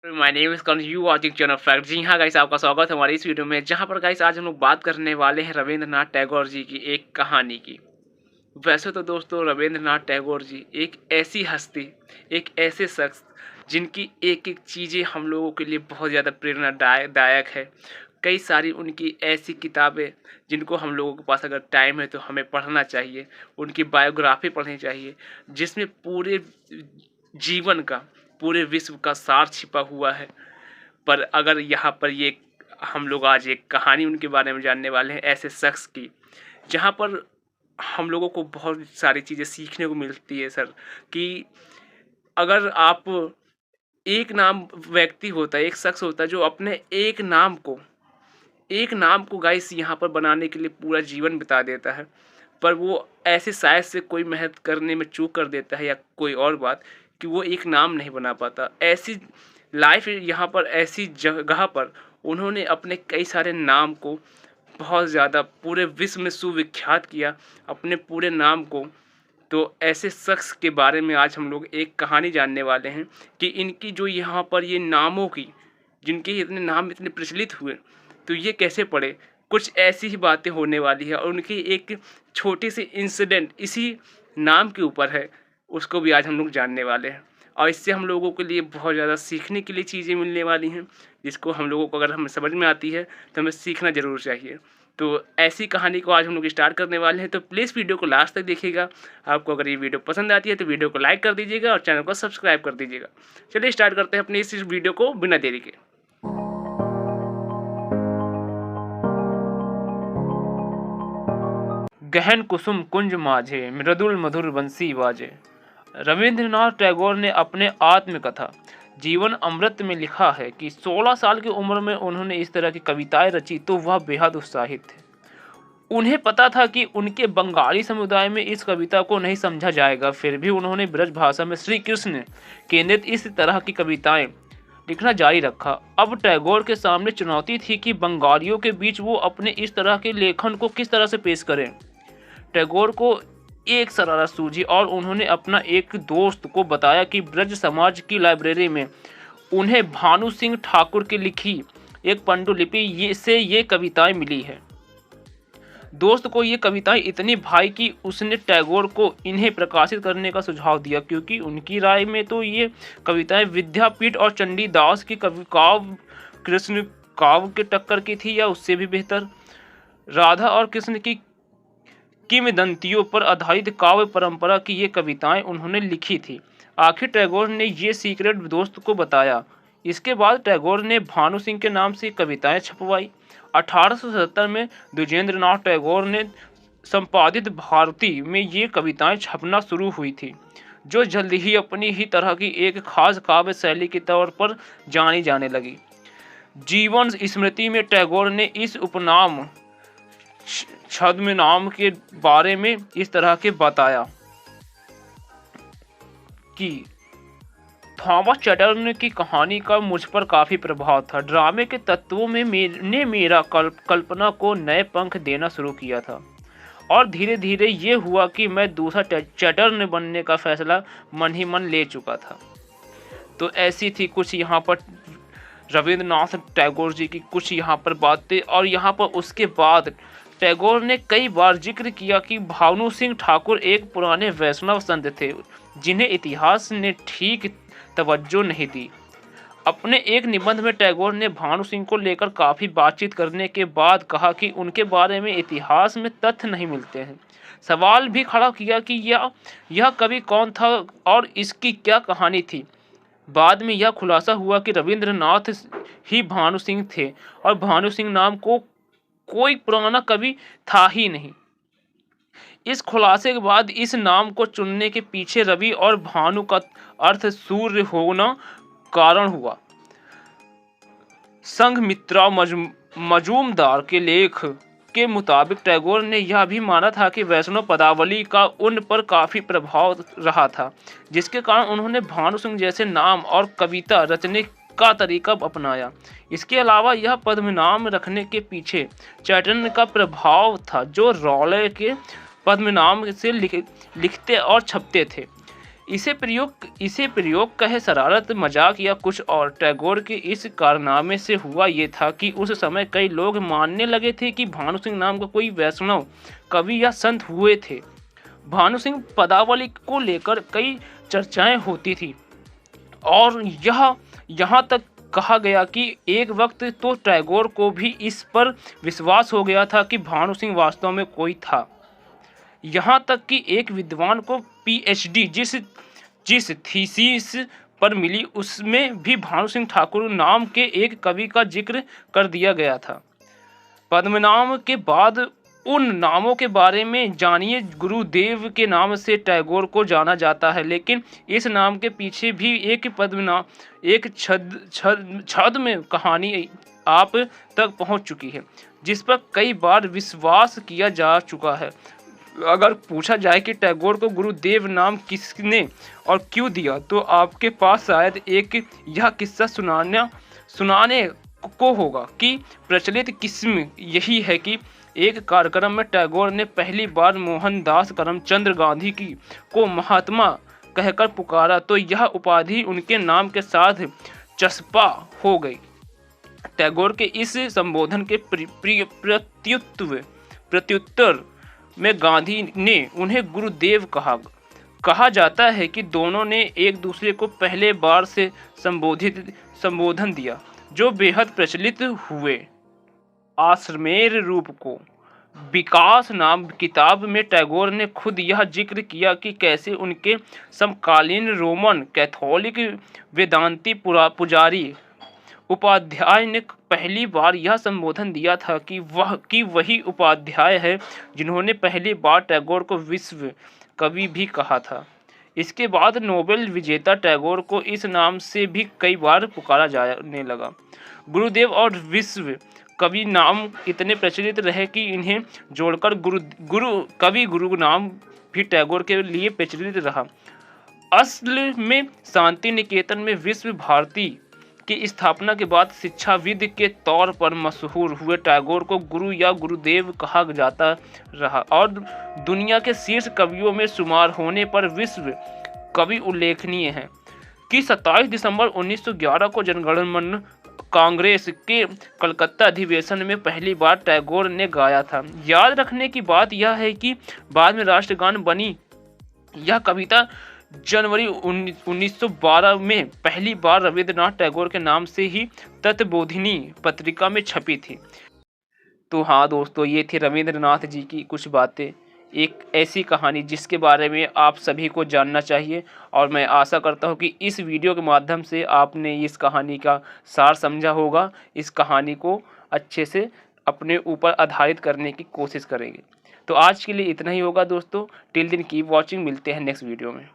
My name is Karan, you watching channel fact. जी हाँ guys, आपका स्वागत है हमारी इस वीडियो में, जहाँ पर गाइस आज हम लोग बात करने वाले हैं रविंद्रनाथ टैगोर जी की एक कहानी की। वैसे तो दोस्तों रविंद्रनाथ टैगोर जी एक ऐसी हस्ती, एक ऐसे शख्स जिनकी एक एक चीज़ें हम लोगों के लिए बहुत ज़्यादा प्रेरणादायक है। कई सारी उनकी ऐसी किताबें जिनको हम लोगों के पास अगर टाइम है तो हमें पढ़ना चाहिए, उनकी बायोग्राफी पढ़नी चाहिए, जिसमें पूरे जीवन का, पूरे विश्व का सार छिपा हुआ है। पर अगर यहाँ पर ये हम लोग आज एक कहानी उनके बारे में जानने वाले हैं, ऐसे शख्स की, जहाँ पर हम लोगों को बहुत सारी चीज़ें सीखने को मिलती है सर। कि अगर आप एक नाम व्यक्ति होता है, एक शख्स होता है जो अपने एक नाम को गाइस यहाँ पर बनाने के लिए पूरा जीवन बिता देता है, पर वो ऐसे शायद से कोई मेहनत करने में चूक कर देता है या कोई और बात, कि वो एक नाम नहीं बना पाता। ऐसी लाइफ यहाँ पर, ऐसी जगह पर उन्होंने अपने कई सारे नाम को बहुत ज़्यादा पूरे विश्व में सुविख्यात किया, अपने पूरे नाम को। तो ऐसे शख्स के बारे में आज हम लोग एक कहानी जानने वाले हैं कि इनकी जो यहाँ पर ये नामों की, जिनके इतने नाम इतने प्रचलित हुए, तो ये कैसे पड़े। कुछ ऐसी ही बातें होने वाली है और उनकी एक छोटी सी इंसिडेंट इसी नाम के ऊपर है, उसको भी आज हम लोग जानने वाले हैं। और इससे हम लोगों के लिए बहुत ज़्यादा सीखने के लिए चीज़ें मिलने वाली हैं, जिसको हम लोगों को अगर हमें समझ में आती है तो हमें सीखना ज़रूर चाहिए। तो ऐसी कहानी को आज हम लोग स्टार्ट करने वाले हैं, तो प्लीज़ वीडियो को लास्ट तक देखिएगा। आपको अगर ये वीडियो पसंद आती है तो वीडियो को लाइक कर दीजिएगा और चैनल को सब्सक्राइब कर दीजिएगा। चलिए स्टार्ट करते हैं अपनी इस वीडियो को बिना देरी के। गहन कुसुम कुंज माझे, मृदुल मधुर बंसी बाजे। रविंद्रनाथ टैगोर ने अपने आत्मकथा जीवन अमृत में लिखा है कि 16 साल की उम्र में उन्होंने इस तरह की कविताएं रची तो वह बेहद उत्साहित थे। उन्हें पता था कि उनके बंगाली समुदाय में इस कविता को नहीं समझा जाएगा, फिर भी उन्होंने ब्रज भाषा में श्री कृष्ण केंद्रित इस तरह की कविताएं लिखना जारी रखा। अब टैगोर के सामने चुनौती थी कि बंगालियों के बीच वो अपने इस तरह के लेखन को किस तरह से पेश करें। टैगोर को एक शरारत सूझी और उन्होंने अपना एक दोस्त को बताया कि ब्रज समाज की लाइब्रेरी में उन्हें भानु सिंह ठाकुर की लिखी एक पांडुलिपि से ये कविताएं मिली है। दोस्त को ये कविताएं इतनी भाई कि उसने टैगोर को इन्हें प्रकाशित करने का सुझाव दिया, क्योंकि उनकी राय में तो ये कविताएं विद्यापीठ और चंडीदास की कवि काव्य कृष्ण काव्य के टक्कर की थी या उससे भी बेहतर। राधा और कृष्ण की किंवदंतियों पर आधारित काव्य परंपरा की ये कविताएं उन्होंने लिखी थी। आखिर टैगोर ने ये सीक्रेट दोस्त को बताया। इसके बाद टैगोर ने भानु सिंह के नाम से कविताएं छपवाई। 1877 में द्विजेंद्रनाथ टैगोर ने संपादित भारती में ये कविताएं छपना शुरू हुई थी, जो जल्द ही अपनी ही तरह की एक खास काव्य शैली के तौर पर जानी जाने लगी। जीवन स्मृति में टैगोर ने इस उपनाम छद्म नाम के बारे में इस तरह के बताया कि थॉमस चैटर्न की कहानी का मुझ पर काफ़ी प्रभाव था। ड्रामे के तत्वों में मैंने मेरा कल्पना को नए पंख देना शुरू किया था और धीरे धीरे ये हुआ कि मैं दूसरा चैटर्न बनने का फैसला मन ही मन ले चुका था। तो ऐसी थी कुछ यहाँ पर रविंद्रनाथ टैगोर जी की कुछ यहाँ पर बातें। और यहाँ पर उसके बाद टैगोर ने कई बार जिक्र किया कि भानु सिंह ठाकुर एक पुराने वैष्णव संत थे, जिन्हें इतिहास ने ठीक तवज्जो नहीं दी। अपने एक निबंध में टैगोर ने भानु सिंह को लेकर काफ़ी बातचीत करने के बाद कहा कि उनके बारे में इतिहास में तथ्य नहीं मिलते हैं। सवाल भी खड़ा किया कि यह कवि कौन था और इसकी क्या कहानी थी। बाद में यह खुलासा हुआ कि रविंद्रनाथ ही भानु सिंह थे और भानु सिंह नाम को कोई पुराना कवि था ही नहीं। इस खुलासे के बाद इस नाम को चुनने के पीछे रवि और भानु का अर्थ सूर्य होना कारण हुआ। संघमित्रा मजूमदार के लेख के मुताबिक टैगोर ने यह भी माना था कि वैष्णव पदावली का उन पर काफ़ी प्रभाव रहा था, जिसके कारण उन्होंने भानु सिंह जैसे नाम और कविता रचने का तरीका अपनाया। इसके अलावा यह पद्मनाम रखने के पीछे चैटर्न का प्रभाव था, जो रॉले के पद्मनाम से लिखते और छपते थे। इसे प्रयोग कहे शरारत, मजाक या कुछ और। टैगोर के इस कारनामे से हुआ ये था कि उस समय कई लोग मानने लगे थे कि भानु सिंह नाम का कोई वैष्णव कवि या संत हुए थे। भानु सिंह पदावली को लेकर कई चर्चाएं होती थी और यहाँ तक कहा गया कि एक वक्त तो टैगोर को भी इस पर विश्वास हो गया था कि भानु सिंह वास्तव में कोई था। यहाँ तक कि एक विद्वान को पीएचडी जिस थीसिस पर मिली उसमें भी भानु सिंह ठाकुर नाम के एक कवि का जिक्र कर दिया गया था। पद्मनाम के बाद उन नामों के बारे में जानिए। गुरुदेव के नाम से टैगोर को जाना जाता है, लेकिन इस नाम के पीछे भी एक छद में कहानी आप तक पहुंच चुकी है, जिस पर कई बार विश्वास किया जा चुका है। अगर पूछा जाए कि टैगोर को गुरुदेव नाम किसने और क्यों दिया, तो आपके पास शायद एक यह किस्सा सुनाने को होगा कि प्रचलित किस्म यही है कि एक कार्यक्रम में टैगोर ने पहली बार मोहनदास करमचंद गांधी को महात्मा कहकर पुकारा, तो यह उपाधि उनके नाम के साथ चस्पा हो गई। टैगोर के इस संबोधन के प्रत्युत्तर में गांधी ने उन्हें गुरुदेव कहा जाता है कि दोनों ने एक दूसरे को पहले बार से संबोधन दिया, जो बेहद प्रचलित हुए। आश्रमेर रूप को विकास नाम किताब में टैगोर ने खुद यह जिक्र किया कि कैसे उनके समकालीन रोमन कैथोलिक वेदांती पुजारी उपाध्याय ने पहली बार यह संबोधन दिया था कि वही उपाध्याय है जिन्होंने पहली बार टैगोर को विश्व कवि भी कहा था। इसके बाद नोबेल विजेता टैगोर को इस नाम से भी कई बार पुकारा जाने लगा। गुरुदेव और विश्व कवि नाम इतने प्रचलित रहे कि इन्हें जोड़कर गुरु नाम भी टैगोर के लिए प्रचलित रहा। असल में शांति निकेतन में विश्व भारती की स्थापना के बाद शिक्षाविद के तौर पर मशहूर हुए टैगोर को गुरु या गुरुदेव कहा जाता रहा और दुनिया के शीर्ष कवियों में शुमार होने पर विश्व कवि उल्लेखनीय है कि 27 दिसंबर 1911 को जनगणमन कांग्रेस के कलकत्ता अधिवेशन में पहली बार टैगोर ने गाया था। याद रखने की बात यह है कि बाद में राष्ट्रगान बनी यह कविता जनवरी 1912 में पहली बार रविंद्रनाथ टैगोर के नाम से ही तत्वबोधिनी पत्रिका में छपी थी। तो हाँ दोस्तों, ये थी रविंद्रनाथ जी की कुछ बातें, एक ऐसी कहानी जिसके बारे में आप सभी को जानना चाहिए। और मैं आशा करता हूँ कि इस वीडियो के माध्यम से आपने इस कहानी का सार समझा होगा। इस कहानी को अच्छे से अपने ऊपर आधारित करने की कोशिश करेंगे। तो आज के लिए इतना ही होगा दोस्तों। टिल देन कीप वॉचिंग, मिलते हैं नेक्स्ट वीडियो में।